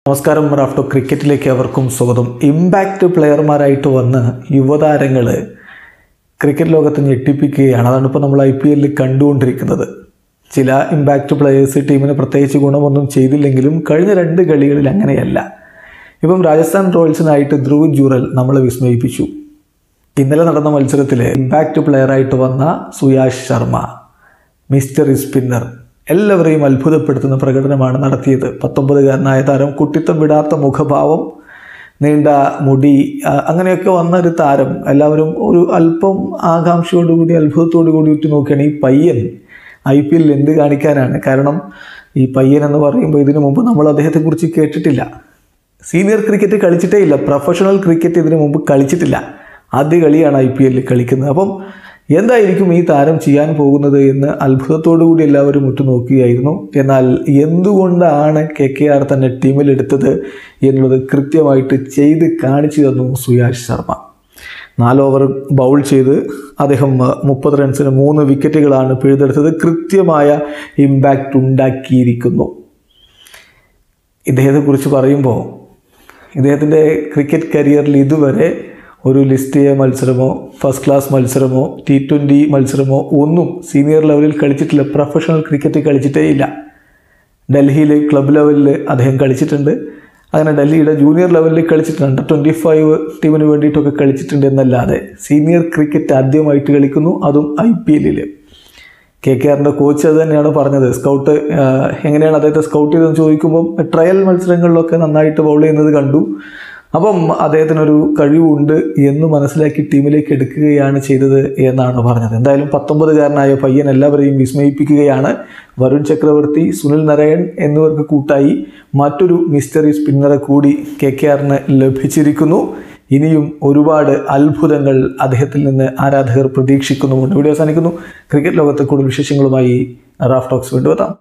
നമസ്കാരം. റാഫ്റ്റോ ക്രിക്കറ്റിലേക്ക് അവർക്കും സ്വാഗതം. ഇമ്പാക്റ്റ് പ്ലെയർമാരായിട്ട് വന്ന് യുവതാരങ്ങൾ ക്രിക്കറ്റ് ലോകത്ത് ഞെട്ടിപ്പിക്കുകയാണ്. അതാണ് ഇപ്പോൾ നമ്മൾ IPL കണ്ടുകൊണ്ടിരിക്കുന്നത്. ചില ഇമ്പാക്റ്റ് പ്ലെയേഴ്സ് ടീമിന് പ്രത്യേകിച്ച് ഗുണമൊന്നും ചെയ്തില്ലെങ്കിലും കഴിഞ്ഞ 2 കളികളിൽ അങ്ങനെയല്ല. ഇപ്പം രാജസ്ഥാൻ റോയൽസിനായിട്ട് ധ്രുവ് ജുറൽ നമ്മളെ വിസ്മയിപ്പിച്ചു. ഇന്നലെ നടന്ന മത്സരത്തിൽ ഇമ്പാക്റ്റ് പ്ലെയറായിട്ട് വന്ന സുയാഷ് ശർമ്മ, മിസ്റ്റർ സ്പിന്നർ, എല്ലാവരെയും അത്ഭുതപ്പെടുത്തുന്ന പ്രകടനമാണ് നടത്തിയത്. 19കാരനായ താരം, കുട്ടിത്തം വിടാത്ത മുഖഭാവം, നീണ്ട മുടി, അങ്ങനെയൊക്കെ വന്നൊരു താരം. എല്ലാവരും ഒരു അല്പം ആകാംക്ഷയോടുകൂടി അത്ഭുതത്തോടു കൂടി ഉറ്റുനോക്കുകയാണ്. ഈ പയ്യൻ IPL എന്ത് കാണിക്കാനാണ്? കാരണം ഈ പയ്യൻ എന്ന് പറയുമ്പോൾ ഇതിനു മുമ്പ് നമ്മൾ അദ്ദേഹത്തെക്കുറിച്ച് കേട്ടിട്ടില്ല. സീനിയർ ക്രിക്കറ്റ് കളിച്ചിട്ടേ ഇല്ല, പ്രൊഫഷണൽ ക്രിക്കറ്റ് ഇതിനു മുമ്പ് കളിച്ചിട്ടില്ല. ആദ്യ കളിയാണ് IPL കളിക്കുന്നത്. അപ്പം എന്തായിരിക്കും ഈ താരം ചെയ്യാൻ പോകുന്നത് എന്ന് അത്ഭുതത്തോടു കൂടി എല്ലാവരും ഉറ്റുനോക്കുകയായിരുന്നു. എന്നാൽ എന്തുകൊണ്ടാണ് KKR തന്നെ ടീമിലെടുത്തത് എന്നുള്ളത് കൃത്യമായിട്ട് ചെയ്ത് കാണിച്ചു തന്നു സുയാഷ് ശർമ്മ. 4 ഓവർ ബൗൾ ചെയ്ത് അദ്ദേഹം 30 റൺസിന് 3 വിക്കറ്റുകളാണ് പിഴുതെടുത്തത്. കൃത്യമായ ഇമ്പാക്റ്റ് ഉണ്ടാക്കിയിരിക്കുന്നു. ഇദ്ദേഹത്തെക്കുറിച്ച് പറയുമ്പോൾ ഇദ്ദേഹത്തിൻ്റെ ക്രിക്കറ്റ് കരിയറിൽ ഇതുവരെ ഒരു ലിസ്റ്റ് എ മത്സരമോ ഫസ്റ്റ് ക്ലാസ് മത്സരമോ T20 മത്സരമോ ഒന്നും സീനിയർ ലെവലിൽ കളിച്ചിട്ടില്ല. പ്രൊഫഷണൽ ക്രിക്കറ്റ് കളിച്ചിട്ടേ ഇല്ല. ഡൽഹിയിൽ ക്ലബ് ലെവലിൽ അദ്ദേഹം കളിച്ചിട്ടുണ്ട്. അങ്ങനെ ഡൽഹിയുടെ ജൂനിയർ ലെവലിൽ കളിച്ചിട്ടുണ്ട്. 25 ടീമിന് വേണ്ടിയിട്ടൊക്കെ കളിച്ചിട്ടുണ്ട് എന്നല്ലാതെ സീനിയർ ക്രിക്കറ്റ് ആദ്യമായിട്ട് കളിക്കുന്നു, അതും IPL. KKRൻ്റെ കോച്ച് അത് തന്നെയാണ് പറഞ്ഞത്. സ്കൗട്ട് എങ്ങനെയാണ് അദ്ദേഹത്തെ സ്കൗട്ട് ചെയ്തതെന്ന് ചോദിക്കുമ്പം ട്രയൽ മത്സരങ്ങളിലൊക്കെ നന്നായിട്ട് ബൗൾ ചെയ്യുന്നത് കണ്ടു. അപ്പം അദ്ദേഹത്തിനൊരു കഴിവുണ്ട് എന്ന് മനസ്സിലാക്കി ടീമിലേക്ക് എടുക്കുകയാണ് ചെയ്തത് എന്നാണ് പറഞ്ഞത്. എന്തായാലും 19കാരനായ പയ്യൻ എല്ലാവരെയും വിസ്മയിപ്പിക്കുകയാണ്. വരുൺ ചക്രവർത്തി, സുനിൽ നരയൻ എന്നിവർക്ക് കൂട്ടായി മറ്റൊരു മിസ്റ്ററി സ്പിന്നറെ കൂടി KKRന് ലഭിച്ചിരിക്കുന്നു. ഇനിയും ഒരുപാട് അത്ഭുതങ്ങൾ അദ്ദേഹത്തിൽ നിന്ന് ആരാധകർ പ്രതീക്ഷിക്കുന്നുമുണ്ട്. വീഡിയോ അവസാനിക്കുന്നു. ക്രിക്കറ്റ് ലോകത്തെ കൂടുതൽ വിശേഷങ്ങളുമായി റാഫ് ടോക്സ് വീണ്ടും എത്താം.